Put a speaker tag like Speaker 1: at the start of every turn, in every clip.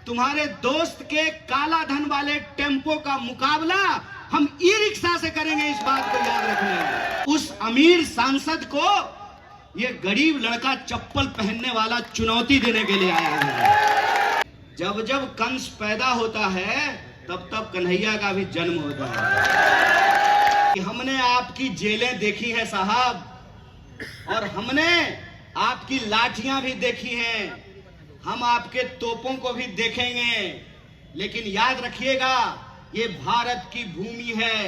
Speaker 1: तुम्हारे दोस्त के काला धन वाले टेम्पो का मुकाबला हम ई रिक्शा से करेंगे, इस बात को याद रखना। उस अमीर सांसद को ये गरीब लड़का चप्पल पहनने वाला चुनौती देने के लिए आया है। जब जब कंस पैदा होता है तब तब कन्हैया का भी जन्म होता है। कि हमने आपकी जेलें देखी है साहब, और हमने आपकी लाठियां भी देखी हैं, हम आपके तोपों को भी देखेंगे, लेकिन याद रखिएगा ये भारत की भूमि है,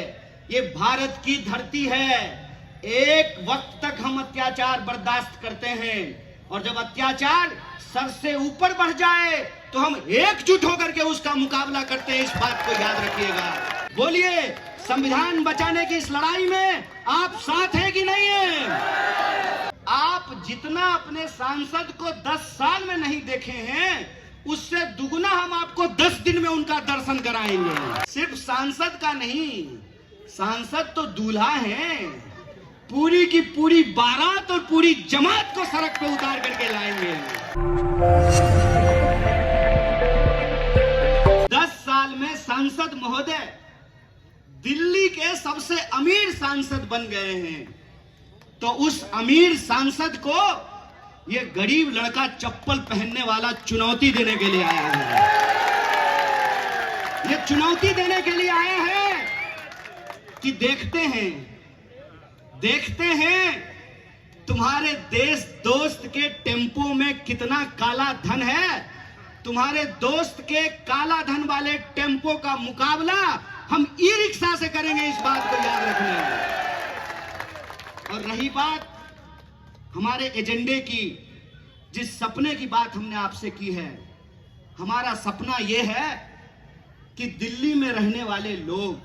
Speaker 1: ये भारत की धरती है। एक वक्त तक हम अत्याचार बर्दाश्त करते हैं, और जब अत्याचार सर से ऊपर बढ़ जाए तो हम एकजुट होकर के उसका मुकाबला करते हैं, इस बात को याद रखिएगा। बोलिए, संविधान बचाने की इस लड़ाई में आप साथ हैं कि नहीं है? आप जितना अपने सांसद को 10 साल में नहीं देखे हैं, उससे दुगना हम आपको 10 दिन में उनका दर्शन कराएंगे। सिर्फ सांसद का नहीं, सांसद तो दूल्हा हैं, पूरी की पूरी बारात और पूरी जमात को सड़क पे उतार करके लाएंगे। 10 साल में सांसद महोदय दिल्ली के सबसे अमीर सांसद बन गए हैं, तो उस अमीर सांसद को ये गरीब लड़का चप्पल पहनने वाला चुनौती देने के लिए आया है। ये चुनौती देने के लिए आया है कि देखते हैं तुम्हारे देश दोस्त के टेम्पो में कितना काला धन है। तुम्हारे दोस्त के काला धन वाले टेम्पो का मुकाबला हम ई रिक्शा से करेंगे, इस बात को याद रखना। और रही बात हमारे एजेंडे की, जिस सपने की बात हमने आपसे की है, हमारा सपना यह है कि दिल्ली में रहने वाले लोग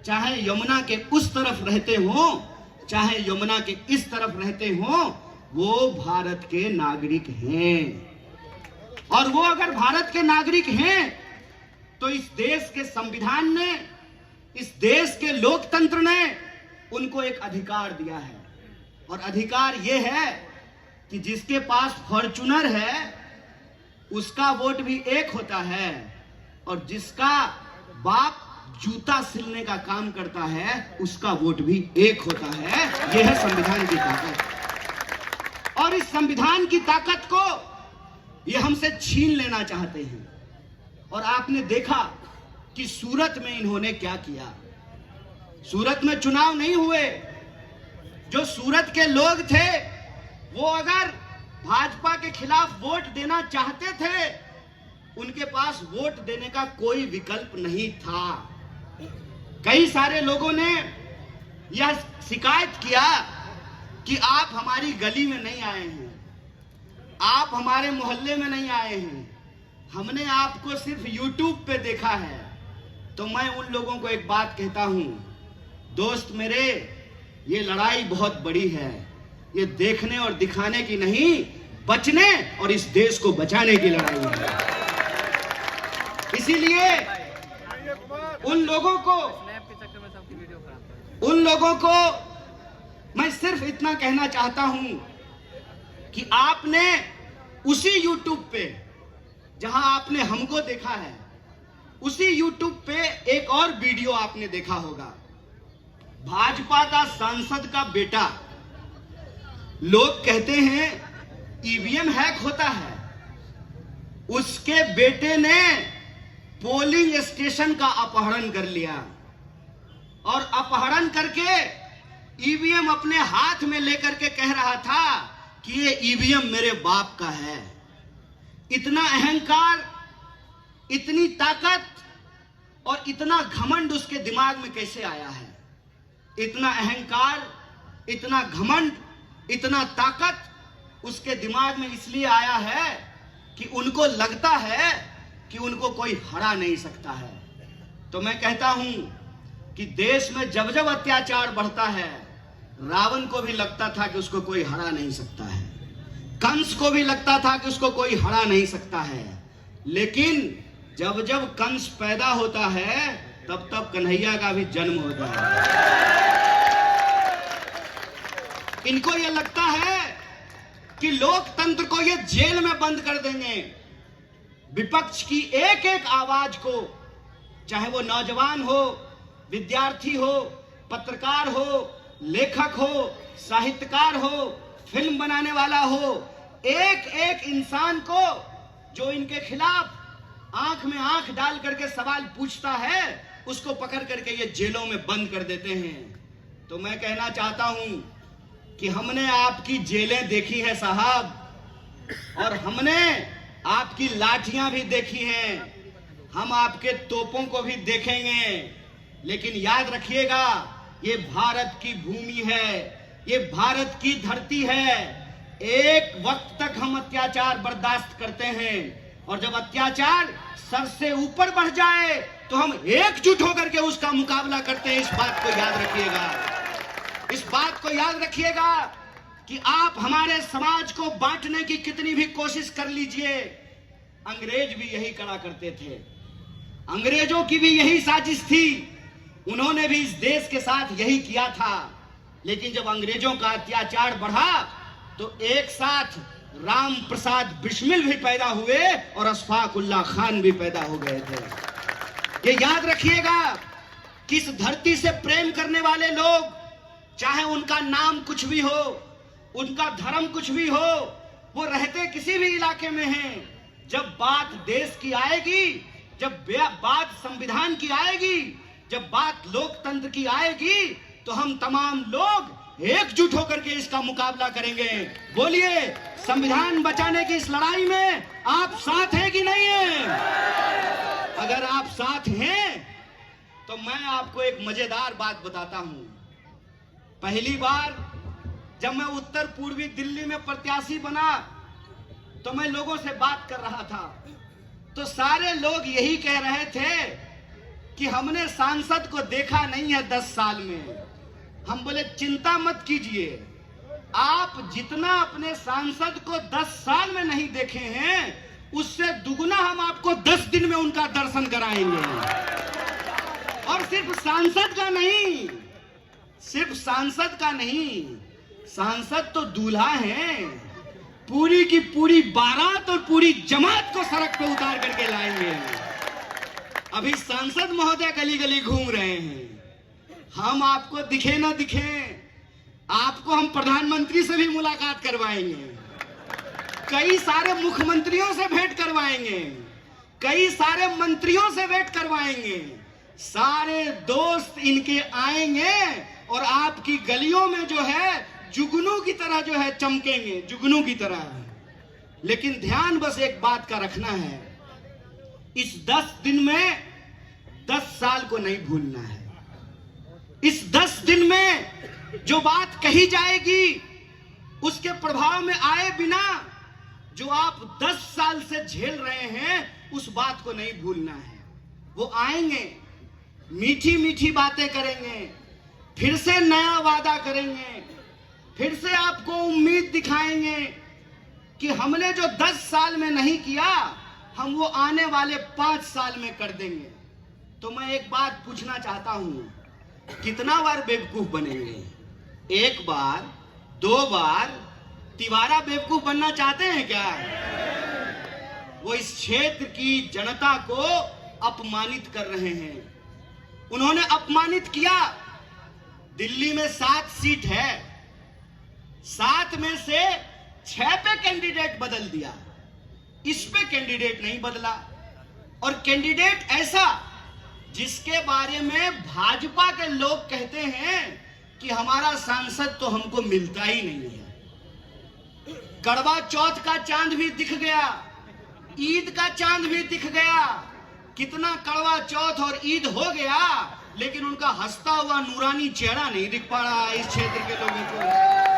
Speaker 1: चाहे यमुना के उस तरफ रहते हो, चाहे यमुना के इस तरफ रहते हो, वो भारत के नागरिक हैं। और वो अगर भारत के नागरिक हैं तो इस देश के संविधान ने, इस देश के लोकतंत्र ने उनको एक अधिकार दिया है, और अधिकार यह है कि जिसके पास फॉर्च्यूनर है उसका वोट भी एक होता है, और जिसका बाप जूता सिलने का काम करता है उसका वोट भी एक होता है। यह है संविधान की ताकत। और इस संविधान की ताकत को ये हमसे छीन लेना चाहते हैं। और आपने देखा कि सूरत में इन्होंने क्या किया। सूरत में चुनाव नहीं हुए, जो सूरत के लोग थे वो अगर भाजपा के खिलाफ वोट देना चाहते थे, उनके पास वोट देने का कोई विकल्प नहीं था। कई सारे लोगों ने यह शिकायत किया कि आप हमारी गली में नहीं आए हैं, आप हमारे मोहल्ले में नहीं आए हैं, हमने आपको सिर्फ YouTube पे देखा है। तो मैं उन लोगों को एक बात कहता हूं, दोस्त मेरे, ये लड़ाई बहुत बड़ी है, ये देखने और दिखाने की नहीं, बचने और इस देश को बचाने की लड़ाई है। इसीलिए उन लोगों को मैं सिर्फ इतना कहना चाहता हूं कि आपने उसी YouTube पे जहां आपने हमको देखा है, उसी YouTube पे एक और वीडियो आपने देखा होगा। भाजपा का सांसद का बेटा, लोग कहते हैं ईवीएम हैक होता है, उसके बेटे ने पोलिंग स्टेशन का अपहरण कर लिया, और अपहरण करके ईवीएम अपने हाथ में लेकर के कह रहा था कि ये ईवीएम मेरे बाप का है। इतना अहंकार, इतनी ताकत और इतना घमंड उसके दिमाग में कैसे आया है? इतना अहंकार, इतना घमंड, इतना ताकत उसके दिमाग में इसलिए आया है कि उनको लगता है कि उनको कोई हरा नहीं सकता है। तो मैं कहता हूं कि देश में जब जब अत्याचार बढ़ता है, रावण को भी लगता था कि उसको कोई हरा नहीं सकता है, कंस को भी लगता था कि उसको कोई हरा नहीं सकता है, लेकिन जब जब कंस पैदा होता है तब तब कन्हैया का भी जन्म होता है। इनको यह लगता है कि लोकतंत्र को ये जेल में बंद कर देंगे, विपक्ष की एक एक आवाज को, चाहे वो नौजवान हो, विद्यार्थी हो, पत्रकार हो, लेखक हो, साहित्यकार हो, फिल्म बनाने वाला हो, एक एक इंसान को जो इनके खिलाफ आंख में आंख डाल करके सवाल पूछता है, उसको पकड़ करके ये जेलों में बंद कर देते हैं। तो मैं कहना चाहता हूं कि हमने आपकी जेलें देखी है साहब, और हमने आपकी लाठियां भी देखी हैं, हम आपके तोपों को भी देखेंगे, लेकिन याद रखिएगा ये भारत की भूमि है, ये भारत की धरती है। एक वक्त तक हम अत्याचार बर्दाश्त करते हैं, और जब अत्याचार सर से ऊपर बढ़ जाए तो हम एकजुट होकर के उसका मुकाबला करते हैं। इस बात को याद रखिएगा, इस बात को याद रखिएगा कि आप हमारे समाज को बांटने की कितनी भी कोशिश कर लीजिए, अंग्रेज भी यही करा करते थे, अंग्रेजों की भी यही साजिश थी, उन्होंने भी इस देश के साथ यही किया था। लेकिन जब अंग्रेजों का अत्याचार बढ़ा तो एक साथ राम प्रसाद बिस्मिल भी पैदा हुए और अशफाक उल्लाह खान भी पैदा हो गए थे। ये याद रखिएगा कि इस धरती से प्रेम करने वाले लोग, चाहे उनका नाम कुछ भी हो, उनका धर्म कुछ भी हो, वो रहते किसी भी इलाके में हैं, जब बात देश की आएगी, जब बात संविधान की आएगी, जब बात लोकतंत्र की आएगी, तो हम तमाम लोग एकजुट होकर के इसका मुकाबला करेंगे। बोलिए, संविधान बचाने की इस लड़ाई में आप साथ हैं कि नहीं हैं? अगर आप साथ हैं तो मैं आपको एक मजेदार बात बताता हूं। पहली बार जब मैं उत्तर पूर्वी दिल्ली में प्रत्याशी बना तो मैं लोगों से बात कर रहा था, तो सारे लोग यही कह रहे थे कि हमने सांसद को देखा नहीं है 10 साल में। हम बोले चिंता मत कीजिए, आप जितना अपने सांसद को 10 साल में नहीं देखे हैं, उससे दुगुना हम आपको 10 दिन में उनका दर्शन कराएंगे। और सिर्फ सांसद का नहीं, सिर्फ सांसद का नहीं, सांसद तो दूल्हा है, पूरी की पूरी बारात और पूरी जमात को सड़क पे उतार करके लाएंगे। अभी सांसद महोदय गली गली घूम रहे हैं, हम आपको दिखे ना दिखे, आपको हम प्रधानमंत्री से भी मुलाकात करवाएंगे, कई सारे मुख्यमंत्रियों से भेंट करवाएंगे, कई सारे मंत्रियों से भेंट करवाएंगे, सारे दोस्त इनके आएंगे और आपकी गलियों में जो है जुगनू की तरह जो है चमकेंगे, जुगनू की तरह। लेकिन ध्यान बस एक बात का रखना है, इस 10 दिन में 10 साल को नहीं भूलना है। इस 10 दिन में जो बात कही जाएगी, उसके प्रभाव में आए बिना जो आप 10 साल से झेल रहे हैं, उस बात को नहीं भूलना है। वो आएंगे, मीठी मीठी बातें करेंगे, फिर से नया वादा करेंगे, फिर से आपको उम्मीद दिखाएंगे कि हमने जो 10 साल में नहीं किया, हम वो आने वाले 5 साल में कर देंगे। तो मैं एक बात पूछना चाहता हूं, कितना बार बेवकूफ बनेंगे? 1 बार, 2 बार, तिबारा बेवकूफ बनना चाहते हैं क्या? वो इस क्षेत्र की जनता को अपमानित कर रहे हैं। उन्होंने अपमानित किया। दिल्ली में 7 सीट है, 7 में से 6 पे कैंडिडेट बदल दिया, इस पे कैंडिडेट नहीं बदला। और कैंडिडेट ऐसा जिसके बारे में भाजपा के लोग कहते हैं कि हमारा सांसद तो हमको मिलता ही नहीं है। कड़वा चौथ का चांद भी दिख गया, ईद का चांद भी दिख गया। कितना कड़वा चौथ और ईद हो गया, लेकिन उनका हंसता हुआ नूरानी चेहरा नहीं दिख पा रहा इस क्षेत्र के लोगों को।